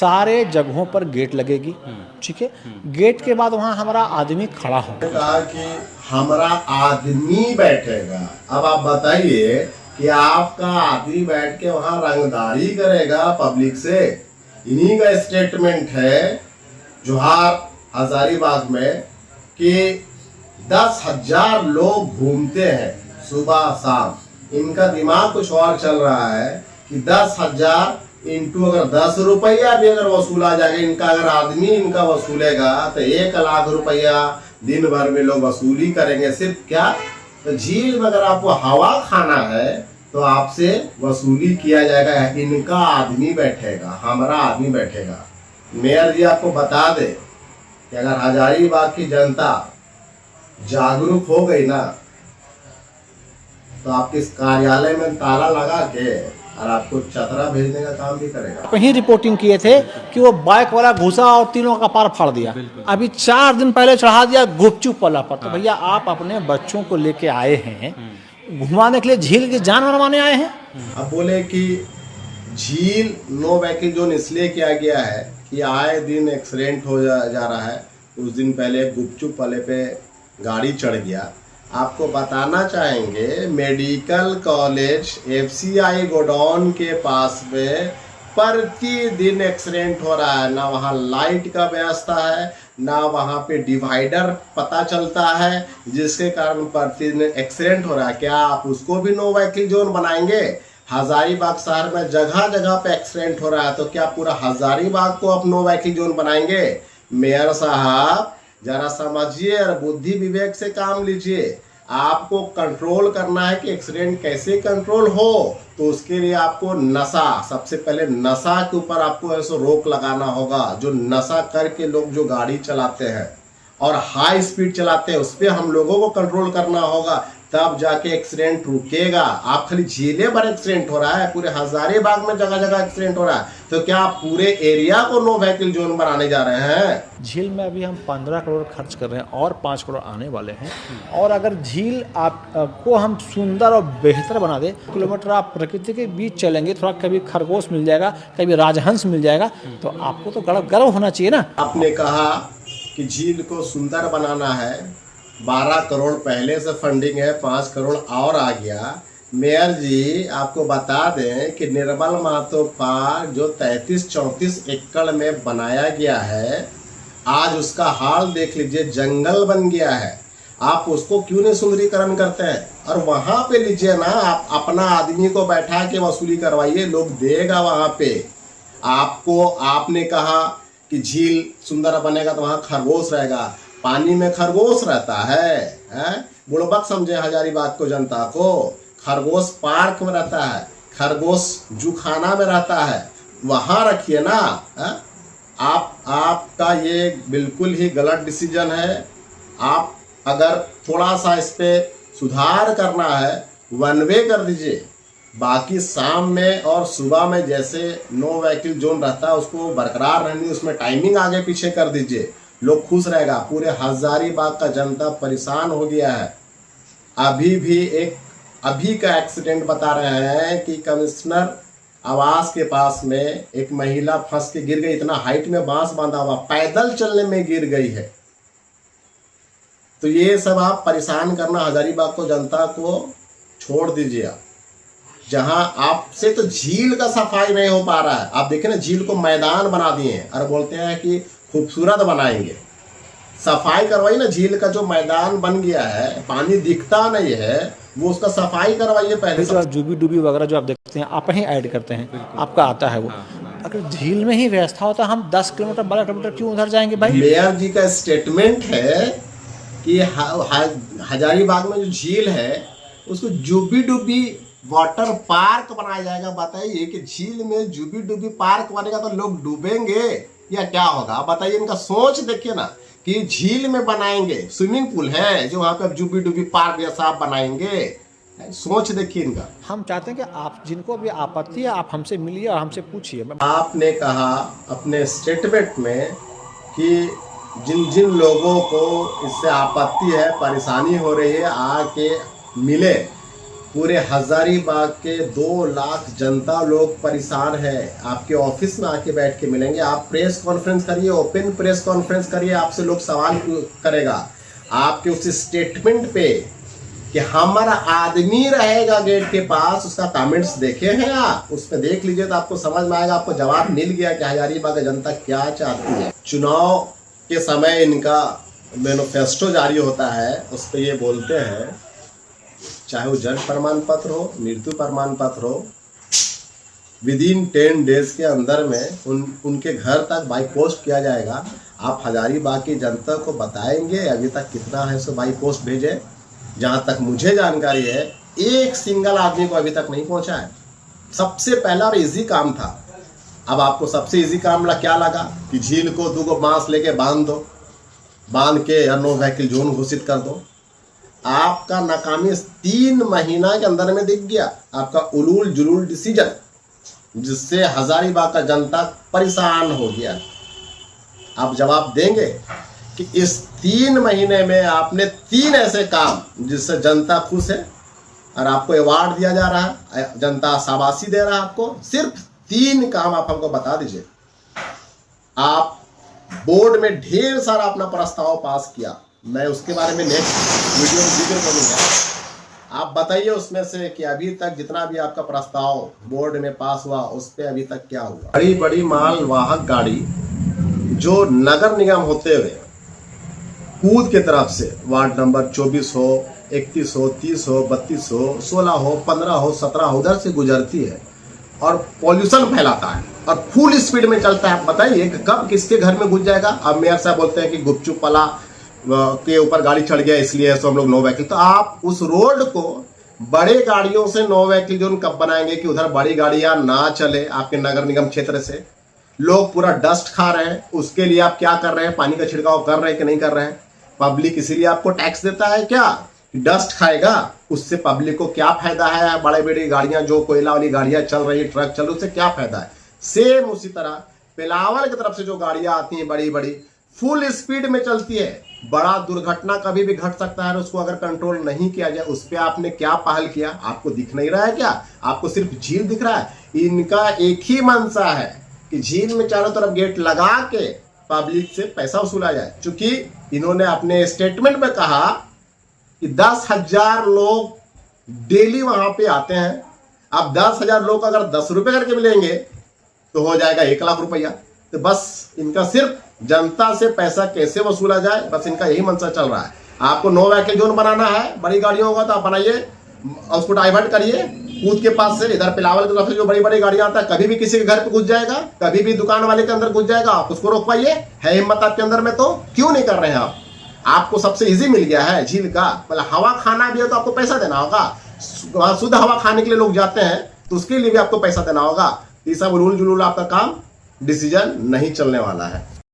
सारे जगहों पर गेट लगेगी, ठीक है। गेट के बाद वहाँ हमारा आदमी खड़ा हो। कहा कि हमारा आदमी बैठेगा। अब आप बताइए कि आपका आदमी बैठ के वहाँ रंगदारी करेगा पब्लिक से? इन्हीं का स्टेटमेंट है जोहार हजारीबाग में कि 10,000 लोग घूमते हैं सुबह शाम। इनका दिमाग कुछ और चल रहा है कि 10,000 इंटू अगर 10 रुपया भी अगर वसूला जाएगा, इनका अगर आदमी इनका वसूलेगा तो 1 लाख रुपया दिन भर में लोग वसूली करेंगे। सिर्फ क्या, तो झील में अगर आपको हवा खाना है तो आपसे वसूली किया जाएगा। इनका आदमी बैठेगा, हमारा आदमी बैठेगा। मेयर जी आपको बता दे कि अगर हजारीबाग की जनता जागरूक हो गई ना तो आपके इस कार्यालय में ताला लगा के और आपको चतरा भेजने का काम भी करेगा। कहीं रिपोर्टिंग किए थे कि वो बाइक वाला घुसा और तीनों का पार फाड़ दिया। अभी 4 दिन पहले चढ़ा दिया गुपचुप वाला पर। तो भैया आप अपने बच्चों को लेके आए हैं घुमाने के लिए, झील की जान मनवाने आए हैं। अब बोले कि झील नो व्हीकल जोन इसलिए किया गया है कि आए दिन एक्सीडेंट हो जा रहा है। उस दिन पहले गुपचुप वाले पे गाड़ी चढ़ गया। आपको बताना चाहेंगे मेडिकल कॉलेज FCI गोडाउन के पास में प्रतिदिन एक्सीडेंट हो रहा है। ना वहाँ लाइट का व्यवस्था है, ना वहाँ पे डिवाइडर पता चलता है, जिसके कारण प्रतिदिन एक्सीडेंट हो रहा है। क्या आप उसको भी नो व्हीकल जोन बनाएंगे? हजारीबाग शहर में जगह जगह पे एक्सीडेंट हो रहा है, तो क्या पूरा हजारीबाग को आप नो व्हीकल जोन बनाएंगे? मेयर साहब जरा समझिए और बुद्धि विवेक से काम लीजिए। आपको कंट्रोल करना है कि एक्सीडेंट कैसे कंट्रोल हो, तो उसके लिए आपको नशा, सबसे पहले नशा के ऊपर आपको ऐसा रोक लगाना होगा। जो नशा करके लोग जो गाड़ी चलाते हैं और हाई स्पीड चलाते हैं, उस पर हम लोगों को कंट्रोल करना होगा, तब जाके एक्सीडेंट रुकेगा। आप खाली झीले पर एक्सीडेंट हो रहा है, पूरे हजारीबाग में जगह जगह एक्सीडेंट हो रहा है, तो क्या आप पूरे एरिया को नो व्हीकल जोन बनाने जा रहे हैं? झील में अभी हम 15 करोड़ खर्च कर रहे हैं और 5 करोड़ आने वाले हैं। और अगर झील आपको हम सुंदर और बेहतर बना दे, किलोमीटर आप प्रकृति के बीच चलेंगे, थोड़ा कभी खरगोश मिल जाएगा, कभी राजहंस मिल जाएगा, तो आपको तो गर्व होना चाहिए ना। आपने कहा कि झील को सुंदर बनाना है, 12 करोड़ पहले से फंडिंग है, 5 करोड़ और आ गया। मेयर जी आपको बता दें कि निर्मल महतो पार्क जो 33-34 एकड़ में बनाया गया है, आज उसका हाल देख लीजिए, जंगल बन गया है। आप उसको क्यों नहीं सुंदरीकरण करते हैं? और वहाँ पे लीजिए ना, आप अपना आदमी को बैठा के वसूली करवाइए, लोग देगा वहाँ पे आपको। आपने कहा कि झील सुंदर बनेगा तो वहाँ खरगोश रहेगा, पानी में खरगोश रहता है? बुड़बक समझे हजारीबाग को, जनता को। खरगोश पार्क में रहता है, खरगोश जूखाना में रहता है, वहाँ रखिए ना। आपका ये बिल्कुल ही गलत डिसीजन है। आप अगर थोड़ा सा इस पे सुधार करना है, 1 वे कर दीजिए। बाकी शाम में और सुबह में जैसे नो व्हीकल जोन रहता है उसको बरकरार रहने, उसमें टाइमिंग आगे पीछे कर दीजिए, लोग खुश रहेगा। पूरे हजारीबाग का जनता परेशान हो गया है। अभी का एक्सीडेंट बता रहे हैं कि कमिश्नर आवास के पास में एक महिला फंस के गिर गई, इतना हाइट में बांस बांधा हुआ, पैदल चलने में गिर गई है। तो ये सब आप परेशान करना हजारीबाग को, जनता को छोड़ दीजिए। जहां आपसे तो झील का सफाई नहीं हो पा रहा है। आप देखें ना, झील को मैदान बना दिए और बोलते हैं कि खूबसूरत बनाएंगे। सफाई करवाइए ना, झील का जो मैदान बन गया है, पानी दिखता नहीं है, वो उसका सफाई करवाइए पहले। जो जूबी डूबी वगैरह जो आप देखते हैं, आप ही ऐड करते हैं, आपका आता है वो। अगर झील में ही व्यवस्था होता, हम 10 किलोमीटर 12 किलोमीटर क्यों उधर जाएंगे भाई? मेयर जी का स्टेटमेंट है कि हजारीबाग में जो झील है उसको जूबी डूबी वाटर पार्क बनाया जाएगा। बताइए कि झील में जूबी डूबी पार्क बनेगा तो लोग डूबेंगे या क्या होगा? बताइए, इनका सोच देखिए ना कि झील में बनाएंगे, स्विमिंग पूल है जो वहाँ पे जूबी डूबी पार्क जैसा आप बनाएंगे। सोच देखिए इनका। हम चाहते हैं कि आप, जिनको भी आपत्ति है, आप हमसे मिलिए और हमसे पूछिए। आपने कहा अपने स्टेटमेंट में कि जिन जिन लोगों को इससे आपत्ति है, परेशानी हो रही है, आके मिले। पूरे हजारीबाग के 2 लाख जनता लोग परेशान है। आपके ऑफिस में आके बैठ के मिलेंगे, आप प्रेस कॉन्फ्रेंस करिए, ओपन प्रेस कॉन्फ्रेंस करिए, आपसे लोग सवाल करेगा आपके उस स्टेटमेंट पे कि हमारा आदमी रहेगा गेट के पास, उसका कमेंट्स देखे हैं आप, उस पर देख लीजिए तो आपको समझ में आएगा, आपको जवाब मिल गया कि हजारीबाग की जनता क्या चाहती है। चुनाव के समय इनका मैनिफेस्टो जारी होता है, उस पर ये बोलते हैं चाहे वो जन्म प्रमाण पत्र हो, मृत्यु प्रमाण पत्र हो, विदिन 10 डेज के अंदर में उनके घर तक बाई पोस्ट किया जाएगा। आप हजारीबाग की जनता को बताएंगे अभी तक कितना है सो बाई पोस्ट भेजे? जहाँ तक मुझे जानकारी है एक सिंगल आदमी को अभी तक नहीं पहुँचा है। सबसे पहला और इजी काम था। अब आपको सबसे इजी काम क्या लगा कि झील को 2 बांस लेके बांध दो, बांध के नो व्हीकल जोन घोषित कर दो। आपका नाकामी 3 महीना के अंदर में दिख गया, आपका उलूल जुलूल डिसीजन, जिससे हजारीबाग का जनता परेशान हो गया। आप जवाब देंगे कि इस 3 महीने में आपने 3 ऐसे काम जिससे जनता खुश है और आपको अवार्ड दिया जा रहा है, जनता शाबाशी दे रहा है आपको। सिर्फ 3 काम आप हमको बता दीजिए। आप बोर्ड में ढेर सारा अपना प्रस्ताव पास किया, मैं उसके बारे में नेक्स्ट वीडियो में जिक्र करूंगा। आप बताइए उसमें से कि अभी तक जितना भी आपका प्रस्ताव बोर्ड में पास हुआ उस पर अभी तक क्या हुआ। बड़ी बड़ी माल वाहक गाड़ी जो नगर निगम होते हुए कूद के तरफ से वार्ड नंबर 24 हो, 31 हो, 30 हो, 32 हो, 16 हो, 15 हो, 17 हो, उधर से गुजरती है और पॉल्यूशन फैलाता है और फुल स्पीड में चलता है। बताइए कब किसके घर में घुस जाएगा। अब मेयर साहब बोलते हैं कि गुपचुप वाला के ऊपर गाड़ी चढ़ गया इसलिए तो हम लोग नो व्हीकल। तो आप उस रोड को बड़े गाड़ियों से नो व्हीकल जोन कब बनाएंगे कि उधर बड़ी गाड़ियां ना चले आपके नगर निगम क्षेत्र से? लोग पूरा डस्ट खा रहे हैं, उसके लिए आप क्या कर रहे हैं? पानी का छिड़काव कर रहे हैं कि नहीं कर रहे हैं? पब्लिक इसीलिए आपको टैक्स देता है क्या? डस्ट खाएगा, उससे पब्लिक को क्या फायदा है? बड़े बड़ी गाड़ियां जो कोयला वाली गाड़ियां चल रही है, ट्रक चल रही, उससे क्या फायदा है? सेम उसी तरह पिलावल की तरफ से जो गाड़ियां आती हैं बड़ी बड़ी फुल स्पीड में चलती है, बड़ा दुर्घटना कभी भी घट सकता है। उसको अगर कंट्रोल नहीं किया जाए, उस पर आपने क्या पहल किया? आपको दिख नहीं रहा है क्या? आपको सिर्फ झील दिख रहा है। इनका एक ही मंशा है कि झील में चारों तरफ गेट लगा के पब्लिक से पैसा वसूला जाए। चूंकि इन्होंने अपने स्टेटमेंट में कहा कि 10,000 लोग डेली वहां पे आते हैं। अब 10,000 लोग अगर 10 रुपए करके मिलेंगे तो हो जाएगा 1 लाख रुपया। तो बस इनका सिर्फ जनता से पैसा कैसे वसूला जाए, बस इनका यही मंशा चल रहा है। आपको नो व्हीकल जोन बनाना है, बड़ी गाड़ियों होगा तो आप बनाइए, उसको डाइवर्ट करिए कूद के पास से। इधर पिलावल की तरफ से जो बड़ी बड़ी गाड़ियां आता है कभी भी किसी के घर पे घुस जाएगा, कभी भी दुकान वाले के अंदर घुस जाएगा। आप उसको रोकवाइए, है हिम्मत आपके अंदर में तो क्यों नहीं कर रहे हैं आप? आपको सबसे इजी मिल गया है झील का, मतलब हवा खाना भी है तो आपको पैसा देना होगा। वहां शुद्ध हवा खाने के लिए लोग जाते हैं तो उसके लिए भी आपको पैसा देना होगा। ये सब उलूल जुलूल आपका काम डिसीजन नहीं चलने वाला है।